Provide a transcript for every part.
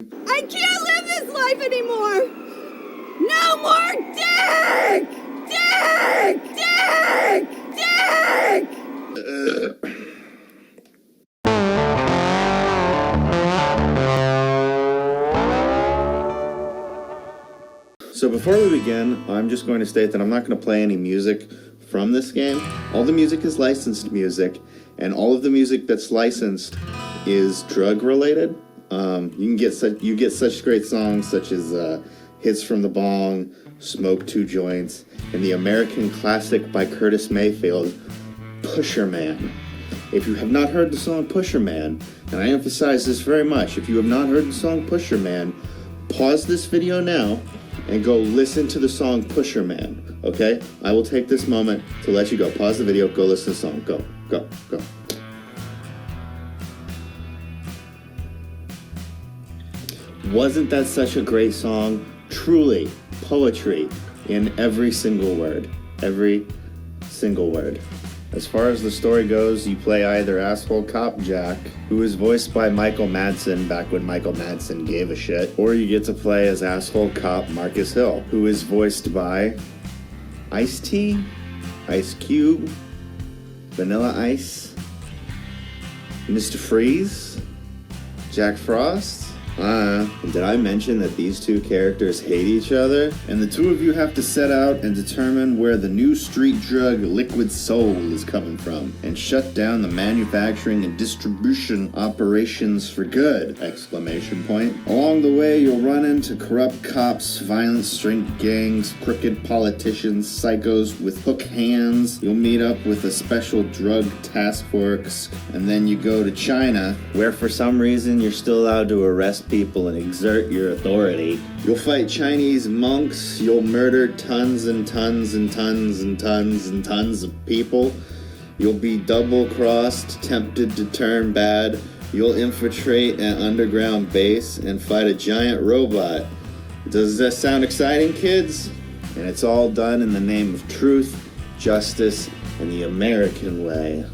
I can't live this life anymore! No more dick! Dick! Dick! Dick! So before we begin, I'm just going to state that I'm not going to play any music from this game. All the music is licensed music, and all of the music that's licensed is drug related. You get such great songs such as Hits from the Bong, Smoke Two Joints, and the American classic by Curtis Mayfield, Pusher Man. If you have not heard the song Pusher Man, and I emphasize this very much, if you have not heard the song Pusher Man, pause this video now and go listen to the song Pusher Man, okay? I will take this moment to let you go. Pause the video, go listen to the song. Go, go, go. Wasn't that such a great song? Truly, poetry in every single word. Every single word. As far as the story goes, you play either asshole cop Jack, who is voiced by Michael Madsen back when Michael Madsen gave a shit, or you get to play as asshole cop Marcus Hill, who is voiced by Ice-T, Ice Cube, Vanilla Ice, Mr. Freeze, Jack Frost. Did I mention that these two characters hate each other? And the two of you have to set out and determine where the new street drug Liquid Soul is coming from, and shut down the manufacturing and distribution operations for good! Exclamation point. Along the way, you'll run into corrupt cops, violent strength gangs, crooked politicians, psychos with hook hands. You'll meet up with a special drug task force, and then you go to China, where for some reason you're still allowed to arrest people and exert your authority. You'll fight Chinese monks, you'll murder tons and tons and tons and tons and tons of people. You'll be double-crossed, tempted to turn bad. You'll infiltrate an underground base and fight a giant robot. Does that sound exciting, kids? And it's all done in the name of truth, justice, and the American way.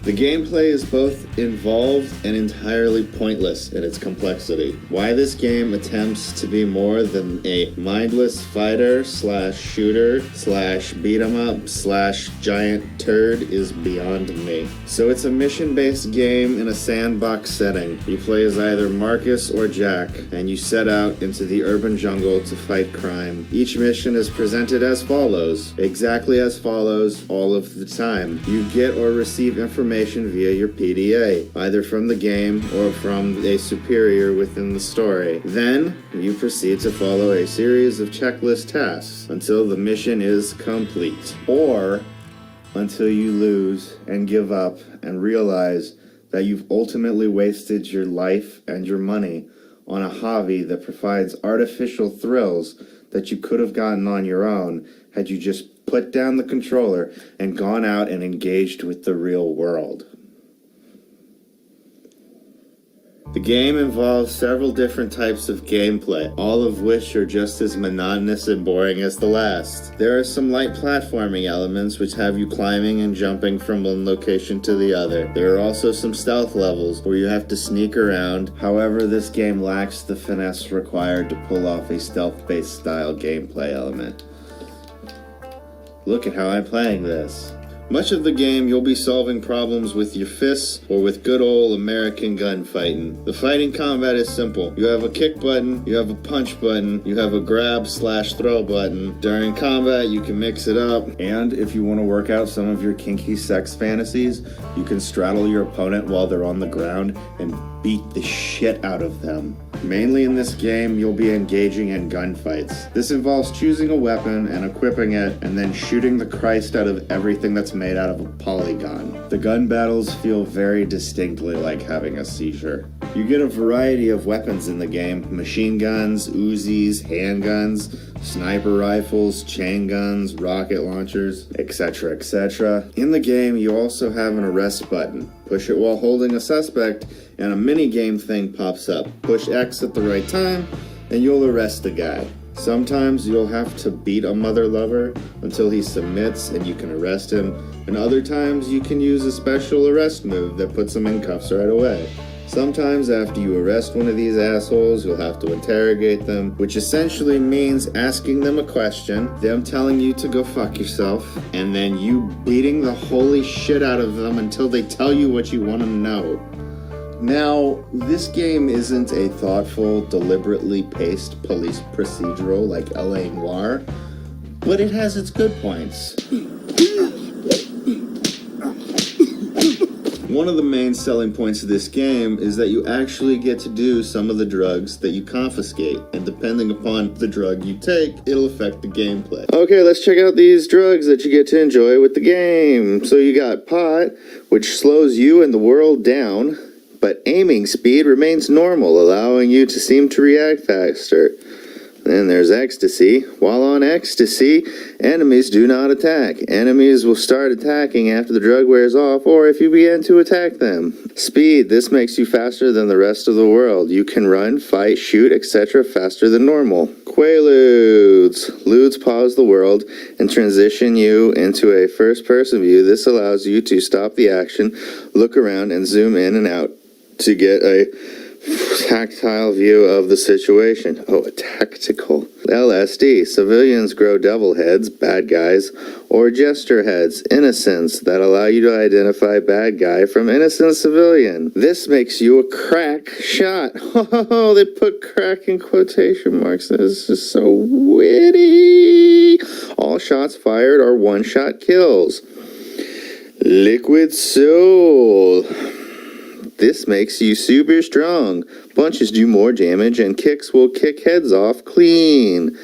The gameplay is both involved and entirely pointless in its complexity. Why this game attempts to be more than a mindless fighter slash shooter slash beat 'em up slash giant turd is beyond me. So it's a mission-based game in a sandbox setting. You play as either Marcus or Jack, and you set out into the urban jungle to fight crime. Each mission is presented as follows, exactly as follows all of the time. You get or receive information via your PDA, either from the game or from a superior within the story. Then, you proceed to follow a series of checklist tasks until the mission is complete, or until you lose and give up and realize that you've ultimately wasted your life and your money on a hobby that provides artificial thrills that you could have gotten on your own had you just put down the controller and gone out and engaged with the real world. The game involves several different types of gameplay, all of which are just as monotonous and boring as the last. There are some light platforming elements which have you climbing and jumping from one location to the other. There are also some stealth levels where you have to sneak around. However, this game lacks the finesse required to pull off a stealth-based style gameplay element. Look at how I'm playing this. Much of the game, you'll be solving problems with your fists or with good old American gunfighting. The fighting combat is simple. You have a kick button, you have a punch button, you have a grab/throw button. During combat, you can mix it up. And if you want to work out some of your kinky sex fantasies, you can straddle your opponent while they're on the ground and beat the shit out of them. Mainly in this game, you'll be engaging in gunfights. This involves choosing a weapon and equipping it, and then shooting the Christ out of everything that's made out of a polygon. The gun battles feel very distinctly like having a seizure. You get a variety of weapons in the game: machine guns, Uzis, handguns, sniper rifles, chain guns, rocket launchers, etc., etc. In the game, you also have an arrest button. Push it while holding a suspect, and a mini-game thing pops up. Push X at the right time, and you'll arrest the guy. Sometimes you'll have to beat a mother lover until he submits and you can arrest him, and other times you can use a special arrest move that puts him in cuffs right away. Sometimes after you arrest one of these assholes, you'll have to interrogate them, which essentially means asking them a question, them telling you to go fuck yourself, and then you beating the holy shit out of them until they tell you what you want to know. Now, this game isn't a thoughtful, deliberately paced police procedural like L.A. Noire, but it has its good points. One of the main selling points of this game is that you actually get to do some of the drugs that you confiscate, and depending upon the drug you take, it'll affect the gameplay. Okay, let's check out these drugs that you get to enjoy with the game. So you got pot, which slows you and the world down, but aiming speed remains normal, allowing you to seem to react faster. Then there's ecstasy. While on ecstasy, enemies do not attack. Enemies will start attacking after the drug wears off or if you begin to attack them. Speed. This makes you faster than the rest of the world. You can run, fight, shoot, etc. faster than normal. Quaaludes. Ludes pause the world and transition you into a first-person view. This allows you to stop the action, look around, and zoom in and out to get a tactile view of the situation. Oh, a tactical. LSD. Civilians grow devil heads, bad guys, or gesture heads, innocents, that allow you to identify bad guy from innocent civilian. This makes you a crack shot. Oh, they put crack in quotation marks. This is so witty. All shots fired are one-shot kills. Liquid soul. This makes you super strong. Punches do more damage and kicks will kick heads off clean.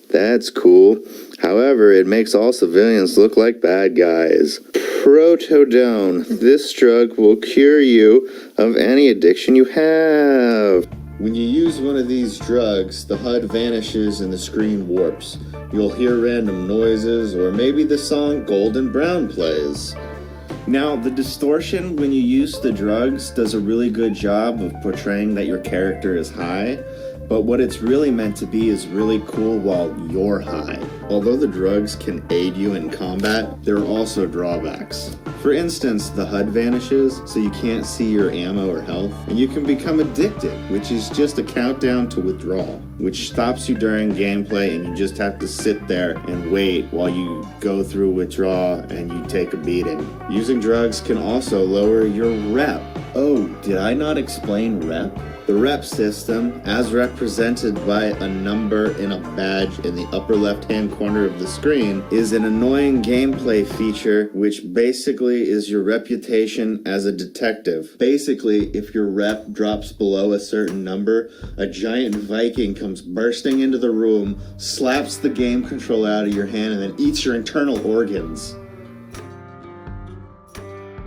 That's cool. However, it makes all civilians look like bad guys. Protodone. This drug will cure you of any addiction you have. When you use one of these drugs, the HUD vanishes and the screen warps. You'll hear random noises, or maybe the song Golden Brown plays. Now, the distortion when you use the drugs does a really good job of portraying that your character is high, but what it's really meant to be is really cool while you're high. Although the drugs can aid you in combat, there are also drawbacks. For instance, the HUD vanishes, so you can't see your ammo or health, and you can become addicted, which is just a countdown to withdrawal, which stops you during gameplay and you just have to sit there and wait while you go through withdrawal and you take a beating. Using drugs can also lower your rep. Oh, did I not explain rep? The rep system, as represented by a number in a badge in the upper left-hand corner of the screen, is an annoying gameplay feature which basically is your reputation as a detective. Basically, if your rep drops below a certain number, a giant Viking comes bursting into the room, slaps the game controller out of your hand, and then eats your internal organs.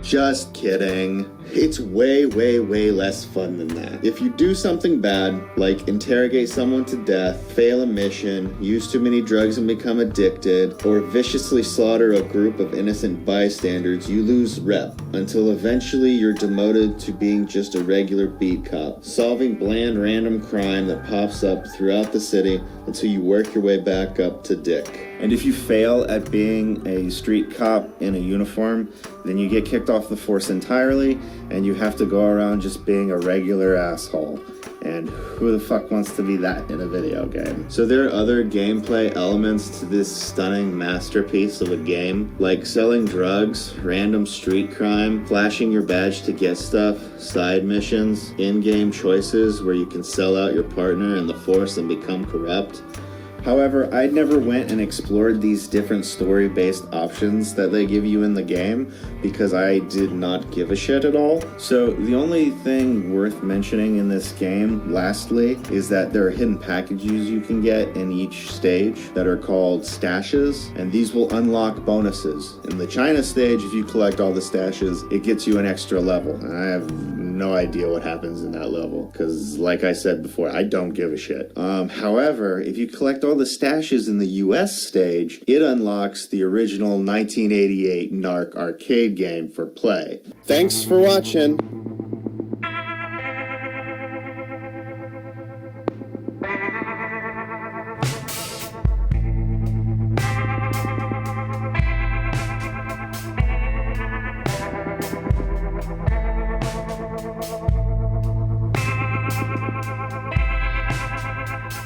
Just kidding. It's way, way, way less fun than that. If you do something bad, like interrogate someone to death, fail a mission, use too many drugs and become addicted, or viciously slaughter a group of innocent bystanders, you lose rep, until eventually you're demoted to being just a regular beat cop, solving bland random crime that pops up throughout the city until you work your way back up to Dick. And if you fail at being a street cop in a uniform, then you get kicked off the force entirely, and you have to go around just being a regular asshole. And who the fuck wants to be that in a video game? So there are other gameplay elements to this stunning masterpiece of a game, like selling drugs, random street crime, flashing your badge to get stuff, side missions, in-game choices where you can sell out your partner in the force and become corrupt. However, I never went and explored these different story-based options that they give you in the game because I did not give a shit at all. So the only thing worth mentioning in this game, lastly, is that there are hidden packages you can get in each stage that are called stashes, and these will unlock bonuses. In the China stage, if you collect all the stashes, it gets you an extra level, and I have no idea what happens in that level because, like I said before, I don't give a shit. However, if you collect all the stashes in the US stage, it unlocks the original 1988 Narc arcade game for play. Thanks for watching.